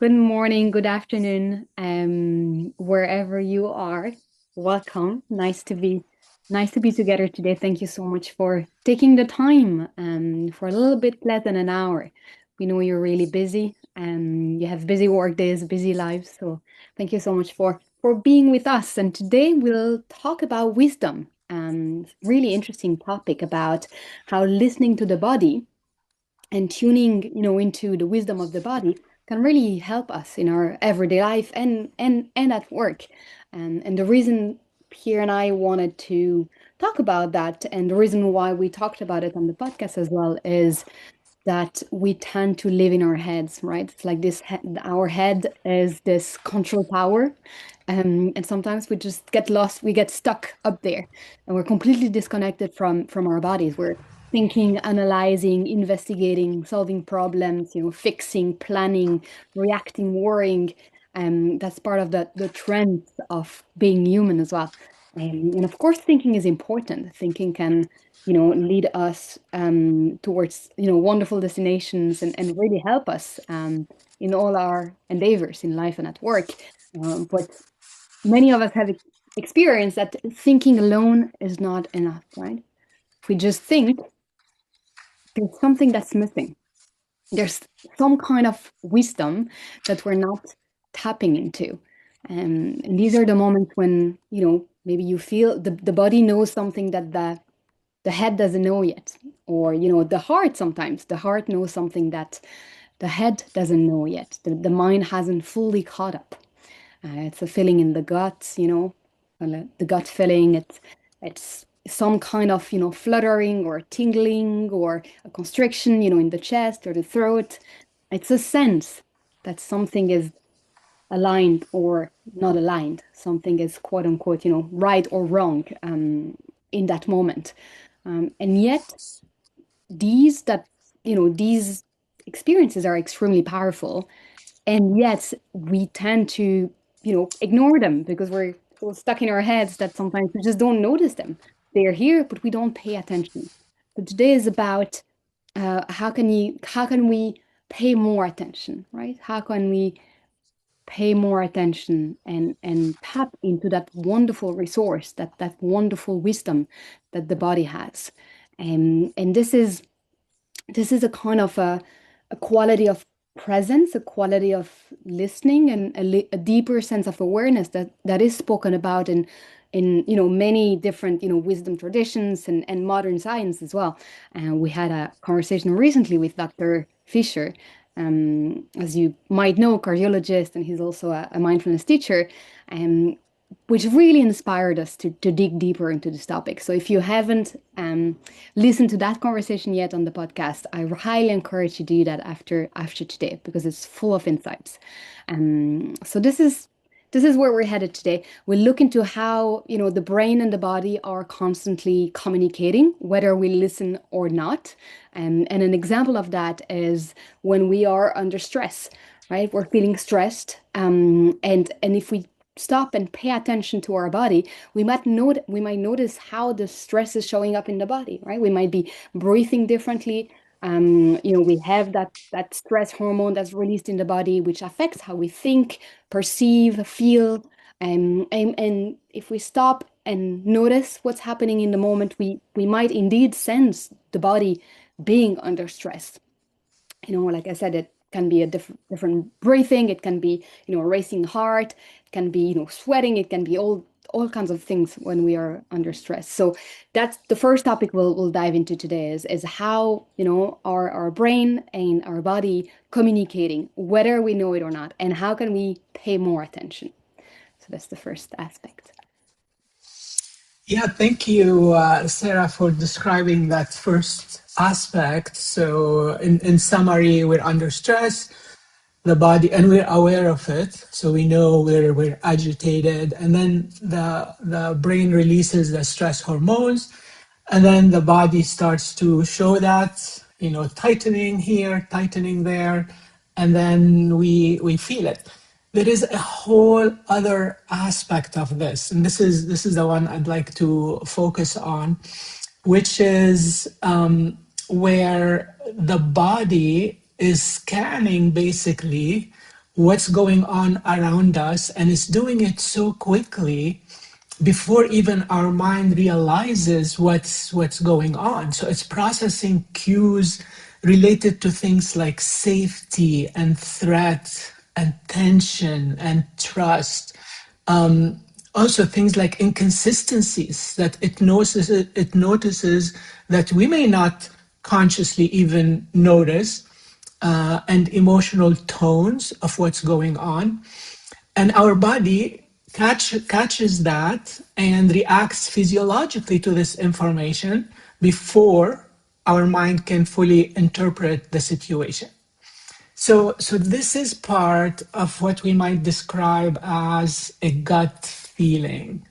Good morning, good afternoon, wherever you are. Welcome. Nice to be together today. Thank you so much for taking the time for a little bit less than an hour. We know you're really busy and you have busy work days, busy lives. So thank you so much for being with us. And today we'll talk about wisdom. Really interesting topic about how listening to the body and tuning into the wisdom of the body can really help us in our everyday life and at work. And the reason Pierre and I wanted to talk about that, and the reason why we talked about it on the podcast as well, is that we tend to live in our heads, right? It's like our head is this control tower. And sometimes we just get lost, we get stuck up there, and we're completely disconnected from our bodies. We're thinking, analyzing, investigating, solving problems, fixing, planning, reacting, worrying. That's part of the trend of being human as well. And of course, thinking is important. Thinking can lead us towards, wonderful destinations and really help us in all our endeavors in life and at work. But many of us have experienced that thinking alone is not enough, right? If we just think, there's something that's missing. There's some kind of wisdom that we're not tapping into. And these are the moments when, maybe you feel the body knows something that the head doesn't know yet. Or, the heart sometimes. The heart knows something that the head doesn't know yet. The mind hasn't fully caught up. It's a feeling in the gut, the gut feeling. It's some kind of, fluttering or tingling or a constriction, in the chest or the throat. It's a sense that something is aligned or not aligned. Something is quote unquote, right or wrong in that moment. And yet these experiences are extremely powerful, and yet we tend to ignore them because we're so stuck in our heads that sometimes we just don't notice them. They're here but we don't pay attention. So today is about how can we pay more attention, right? How can we pay more attention and tap into that wonderful resource, that wonderful wisdom that the body has. And this is a kind of a quality of presence, a quality of listening, and a deeper sense of awareness that is spoken about in many different wisdom traditions and modern science as well. And we had a conversation recently with Dr. Fisher, as you might know, cardiologist, and he's also a mindfulness teacher. Um, which really inspired us to dig deeper into this topic. So if you haven't listened to that conversation yet on the podcast, I highly encourage you to do that after today because it's full of insights. So this is where we're headed today. We'll look into how the brain and the body are constantly communicating, whether we listen or not. And an example of that is when we are under stress, right? We're feeling stressed, and if we stop and pay attention to our body, we might notice how the stress is showing up in the body, right? We might be breathing differently. We have that stress hormone that's released in the body, which affects how we think, perceive, feel. And if we stop and notice what's happening in the moment, we might indeed sense the body being under stress. Like I said, it can be a different breathing, it can be, a racing heart, it can be, sweating, it can be all kinds of things when we are under stress. So that's the first topic we'll dive into today is how, our brain and our body communicating, whether we know it or not, and how can we pay more attention. So that's the first aspect. Yeah, thank you, Sarah, for describing that first aspect. So, in summary, we're under stress, the body, and we're aware of it. So we know we're agitated, and then the brain releases the stress hormones, and then the body starts to show that, tightening here, tightening there, and then we feel it. There is a whole other aspect of this, and this is the one I'd like to focus on, which is where the body is scanning basically what's going on around us, and it's doing it so quickly before even our mind realizes what's going on. So it's processing cues related to things like safety and threat and tension and trust. Also things like inconsistencies that it notices that we may not consciously even notice, and emotional tones of what's going on. And our body catches that and reacts physiologically to this information before our mind can fully interpret the situation. So this is part of what we might describe as a gut feeling,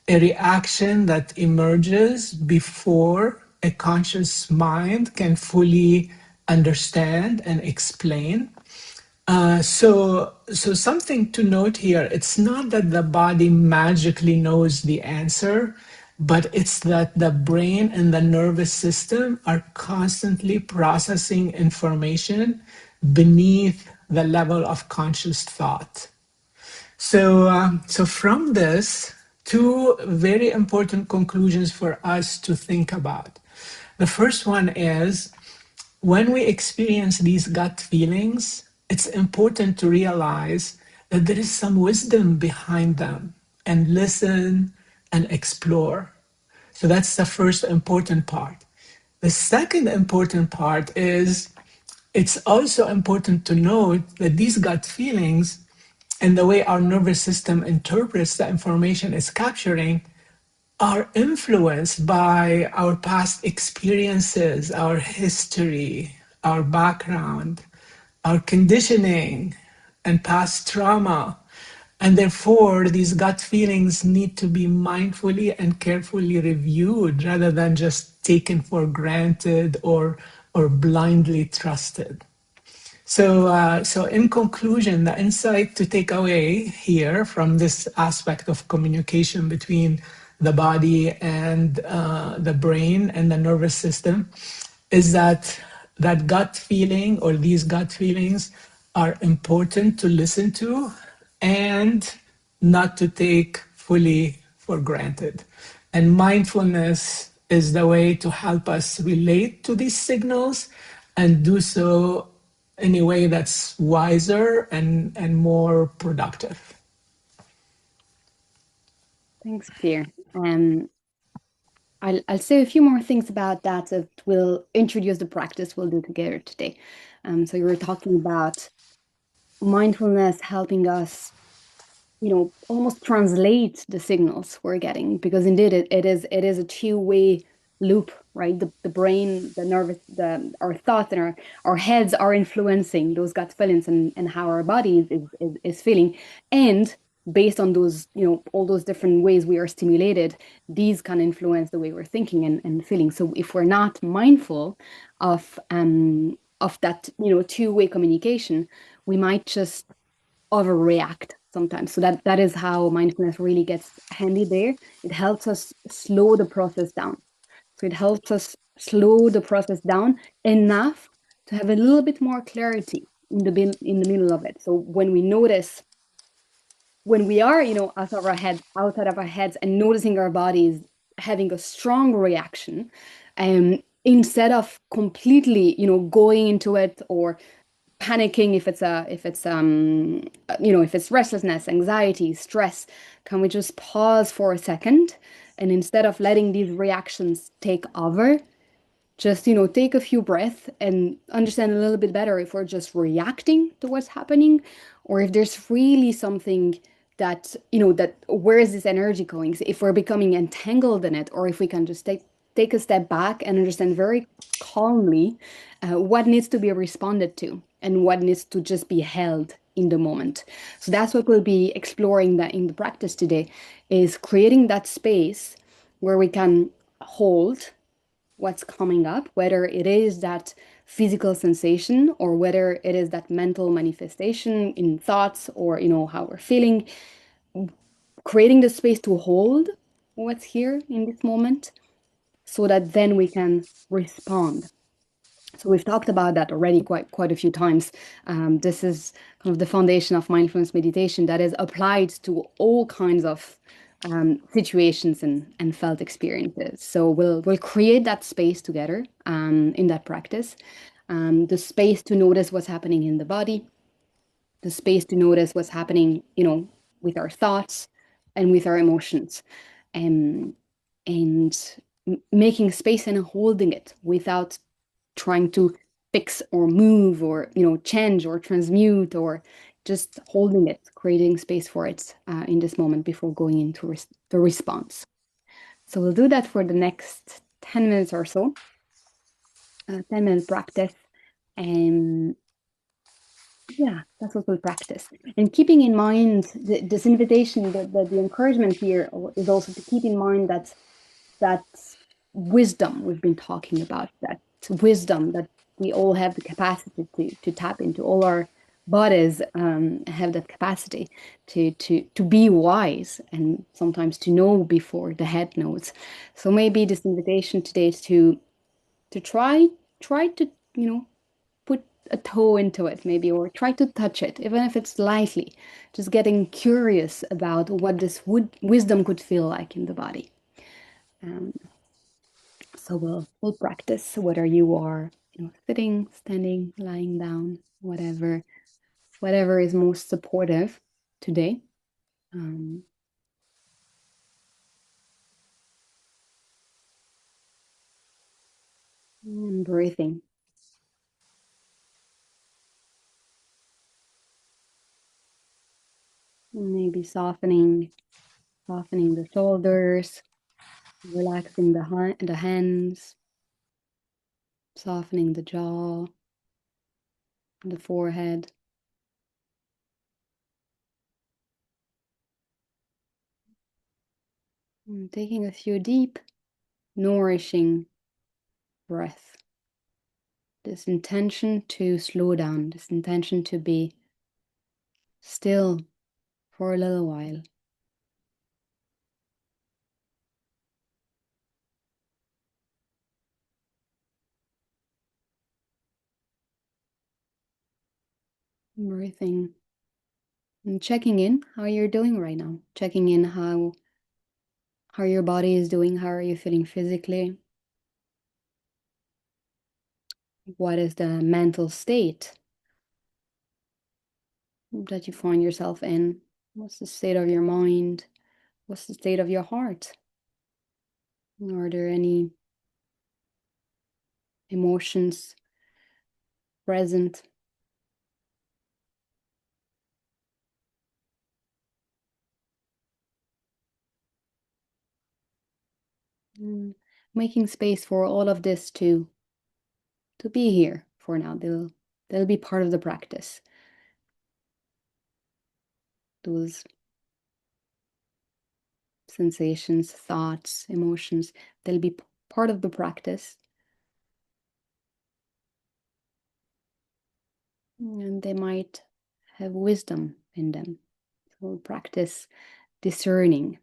a reaction that emerges before a conscious mind can fully understand and explain. So something to note here, it's not that the body magically knows the answer, but it's that the brain and the nervous system are constantly processing information beneath the level of conscious thought. So from this, two very important conclusions for us to think about. The first one is when we experience these gut feelings, it's important to realize that there is some wisdom behind them and listen and explore. So that's the first important part. The second important part is it's also important to note that these gut feelings and the way our nervous system interprets the information it's capturing are influenced by our past experiences, our history, our background, our conditioning, and past trauma. And therefore, these gut feelings need to be mindfully and carefully reviewed rather than just taken for granted or blindly trusted. So in conclusion, the insight to take away here from this aspect of communication between the body and the brain and the nervous system is that that gut feeling or these gut feelings are important to listen to and not to take fully for granted. And mindfulness is the way to help us relate to these signals and do so in a way that's wiser and more productive. Thanks, Pierre. Um, I'll say a few more things about that that will introduce the practice we'll do together today. So you were talking about mindfulness helping us, almost translate the signals we're getting, because indeed it is a two-way loop, right? The brain, the nervous, our thoughts and our heads are influencing those gut feelings and how our body is feeling. And based on those, all those different ways we are stimulated, these can influence the way we're thinking and feeling. So if we're not mindful of that, two-way communication, we might just overreact sometimes. So that is how mindfulness really gets handy there. It helps us slow the process down. So it helps us slow the process down enough to have a little bit more clarity in the middle of it. So when we notice when we are, outside of our heads and noticing our bodies having a strong reaction, instead of completely, going into it or panicking, if it's restlessness, anxiety, stress, can we just pause for a second, and instead of letting these reactions take over, just, take a few breaths and understand a little bit better if we're just reacting to what's happening, or if there's really something that, that where is this energy going? So if we're becoming entangled in it, or if we can just take a step back and understand very calmly what needs to be responded to and what needs to just be held in the moment. So that's what we'll be exploring that in the practice today, is creating that space where we can hold what's coming up, whether it is that physical sensation or whether it is that mental manifestation in thoughts or, how we're feeling, creating the space to hold what's here in this moment so that then we can respond. So we've talked about that already quite a few times. This is kind of the foundation of mindfulness meditation that is applied to all kinds of situations and felt experiences. So we'll create that space together in that practice, the space to notice what's happening in the body, the space to notice what's happening, with our thoughts and with our emotions, um, and making space and holding it without trying to fix or move or change or transmute, or just holding it, creating space for it in this moment before going into the response. So we'll do that for the next 10 minutes or so, 10-minute practice. And yeah, that's what we'll practice. And keeping in mind this invitation, the encouragement here is also to keep in mind that wisdom we've been talking about, that wisdom that we all have the capacity to tap into. All our bodies have that capacity to be wise and sometimes to know before the head knows. So maybe this invitation today is to try to put a toe into it maybe, or try to touch it even if it's lightly, just getting curious about what this wisdom could feel like in the body. um, so we'll practice whether you are sitting, standing, lying down, whatever is most supportive today. um, and breathing, maybe softening the shoulders, relaxing the hands, softening the jaw, the forehead. And taking a few deep, nourishing breath. This intention to slow down, this intention to be still for a little while. Breathing and checking in how you're doing right now. Checking in how your body is doing, how are you feeling physically? What is the mental state that you find yourself in? What's the state of your mind? What's the state of your heart? Are there any emotions present? Mm, Making space for all of this to be here for now. They'll be part of the practice. Those sensations, thoughts, emotions, they'll be part of the practice. And they might have wisdom in them. So we'll practice discerning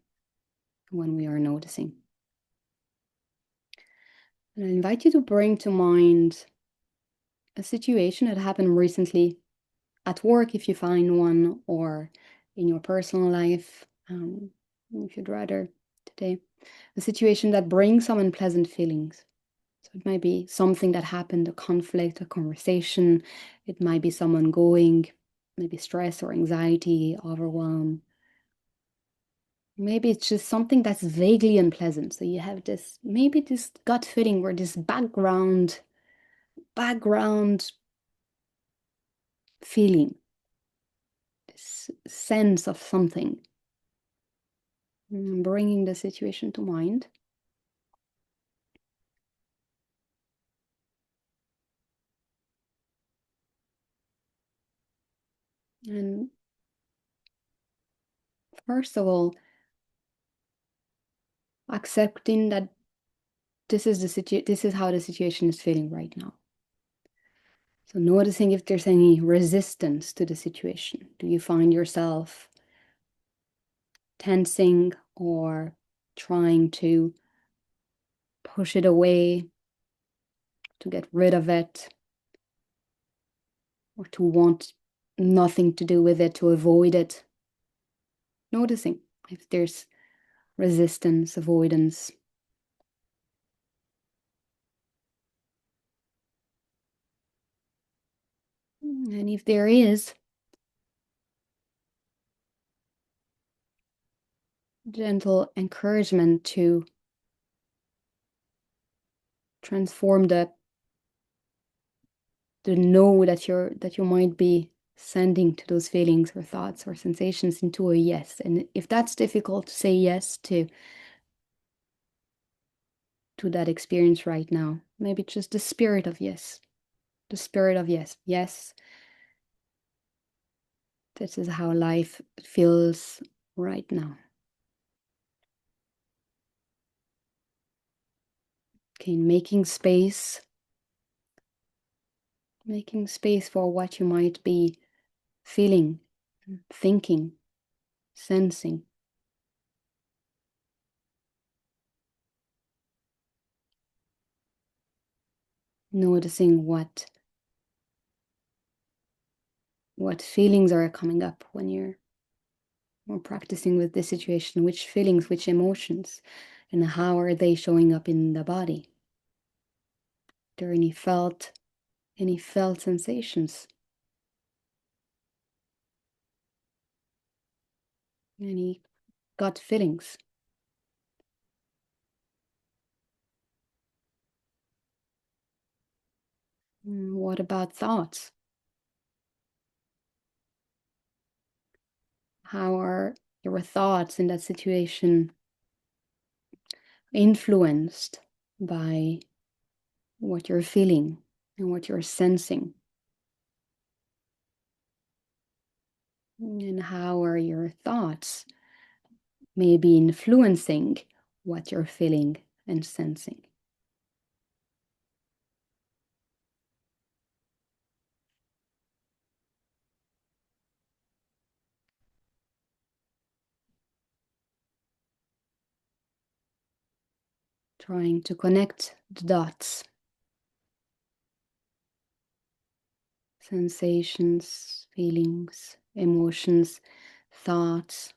when we are noticing. And I invite you to bring to mind a situation that happened recently at work, if you find one, or in your personal life, if you'd rather today, a situation that brings some unpleasant feelings. So it might be something that happened, a conflict, a conversation. It might be someone going, maybe stress or anxiety, overwhelm. Maybe it's just something that's vaguely unpleasant. So you have maybe this gut feeling or this background feeling, this sense of something. Bringing the situation to mind. And first of all, accepting that this is how the situation is feeling right now. So noticing if there's any resistance to the situation. Do you find yourself tensing or trying to push it away, to get rid of it, or to want nothing to do with it, to avoid it. Noticing if there's resistance, avoidance. And if there is, gentle encouragement to transform the no that you might be sending to those feelings or thoughts or sensations into a yes. And if that's difficult to say yes to that experience right now, maybe just the spirit of yes. The spirit of yes. Yes, this is how life feels right now. Okay, making space for what you might be feeling, thinking, sensing. Noticing what feelings are coming up when you're more practicing with this situation, which feelings, which emotions, and how are they showing up in the body. Are there any felt sensations, any gut feelings? What about thoughts? How are your thoughts in that situation influenced by what you're feeling and what you're sensing? And how are your thoughts maybe influencing what you're feeling and sensing? Trying to connect the dots, sensations, feelings, emotions, thoughts.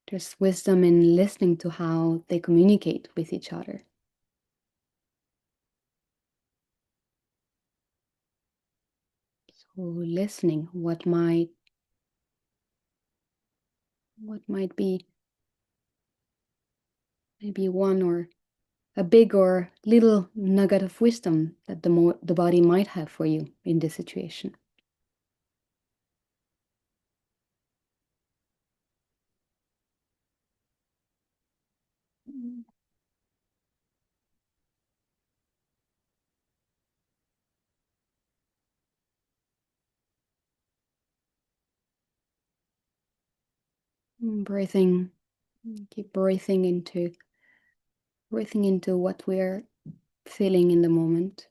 There's wisdom in listening to how they communicate with each other. So listening, what might be maybe one or a big or little nugget of wisdom that the body might have for you in this situation. Breathing, keep breathing into what we're feeling in the moment.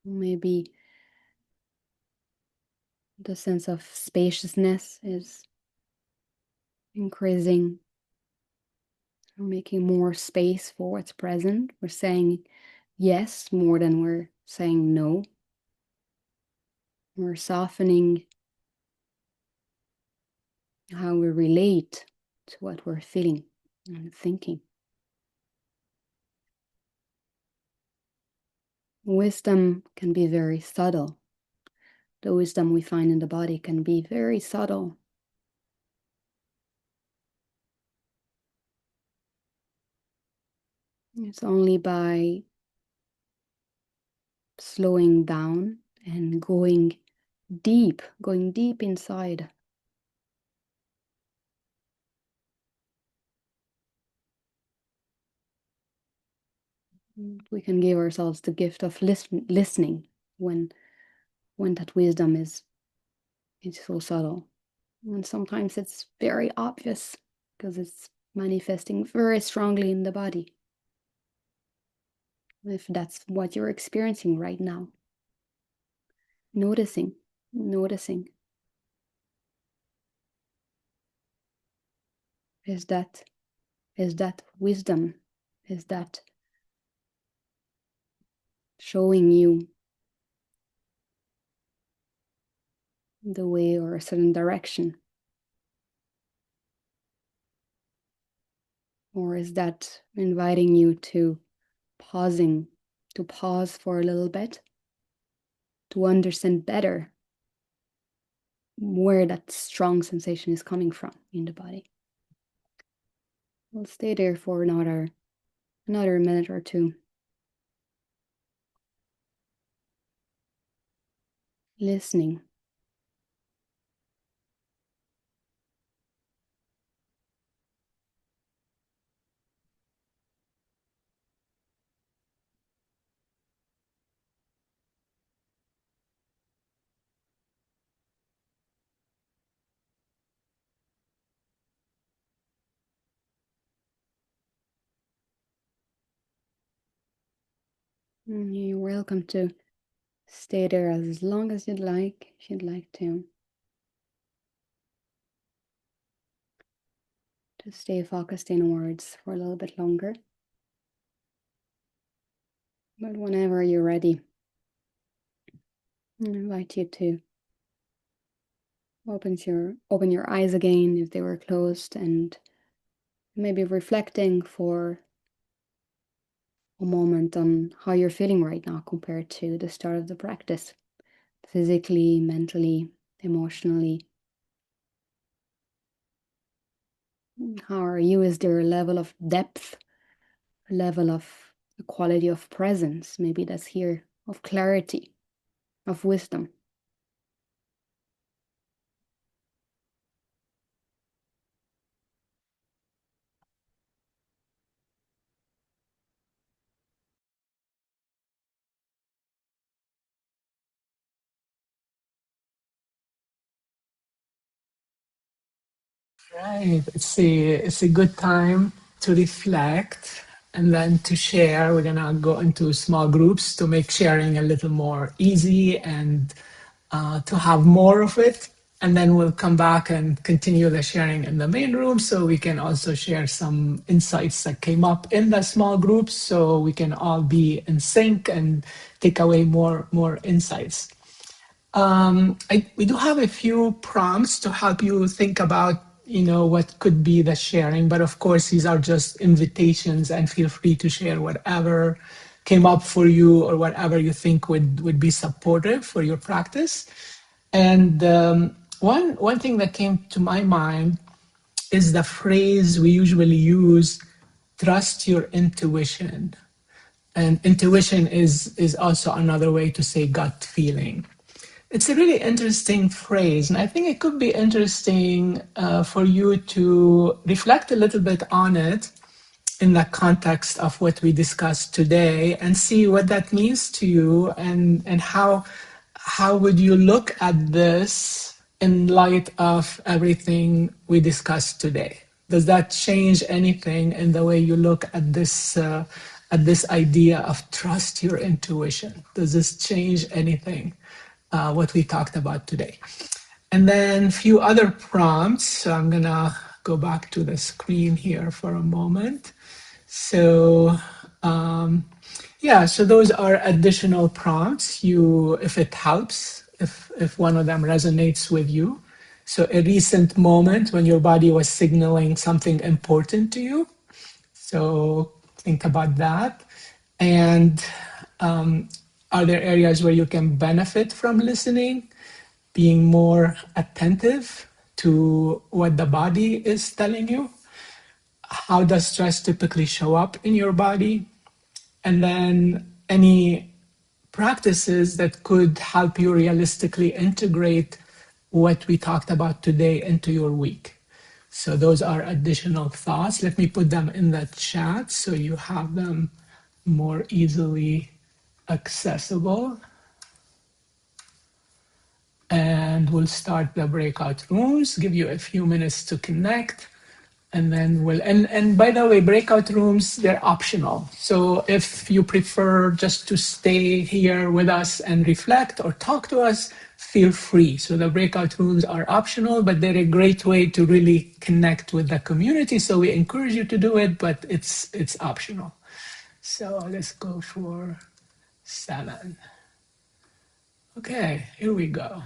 Maybe the sense of spaciousness is increasing. We're making more space for what's present. We're saying yes more than we're saying no. We're softening how we relate to what we're feeling and thinking. Wisdom can be very subtle. The wisdom we find in the body can be very subtle. It's only by slowing down and going deep inside. We can give ourselves the gift of listening when that wisdom is so subtle. And sometimes it's very obvious because it's manifesting very strongly in the body. If that's what you're experiencing right now, noticing. Is that wisdom? Is that showing you the way or a certain direction? Or is that inviting you to pause for a little bit, to understand better where that strong sensation is coming from in the body? We'll stay there for another minute or two, listening. You're welcome to stay there as long as you'd like, if you'd like to stay focused inwards for a little bit longer. But whenever you're ready, I invite you to open your eyes again if they were closed, and maybe reflecting for a moment on how you're feeling right now compared to the start of the practice, physically, mentally, emotionally. How are you? Is there a level of depth, a level of a quality of presence, maybe that's here, of clarity, of wisdom? Right. It's a good time to reflect and then to share. We're gonna go into small groups to make sharing a little more easy and to have more of it. And then we'll come back and continue the sharing in the main room so we can also share some insights that came up in the small groups so we can all be in sync and take away more insights. We do have a few prompts to help you think about, what could be the sharing. But of course, these are just invitations, and feel free to share whatever came up for you or whatever you think would be supportive for your practice. And one thing that came to my mind is the phrase we usually use: trust your intuition. And intuition is also another way to say gut feeling. It's a really interesting phrase, and I think it could be interesting for you to reflect a little bit on it in the context of what we discussed today, and see what that means to you, and how would you look at this in light of everything we discussed today. Does that change anything in the way you look at this idea of trust your intuition? Does this change anything what we talked about today? And then a few other prompts. So I'm gonna go back to the screen here for a moment. So yeah, so those are additional prompts. If it helps, if one of them resonates with you. So a recent moment when your body was signaling something important to you. So think about that. And are there areas where you can benefit from listening, being more attentive to what the body is telling you? How does stress typically show up in your body? And then any practices that could help you realistically integrate what we talked about today into your week. So those are additional thoughts. Let me put them in the chat so you have them more easily accessible. And we'll start the breakout rooms, give you a few minutes to connect. and then and by the way, breakout rooms, they're optional. So if you prefer just to stay here with us and reflect or talk to us, feel free. So the breakout rooms are optional, but they're a great way to really connect with the community. So we encourage you to do it, but it's optional. So let's go for 7. Okay, here we go.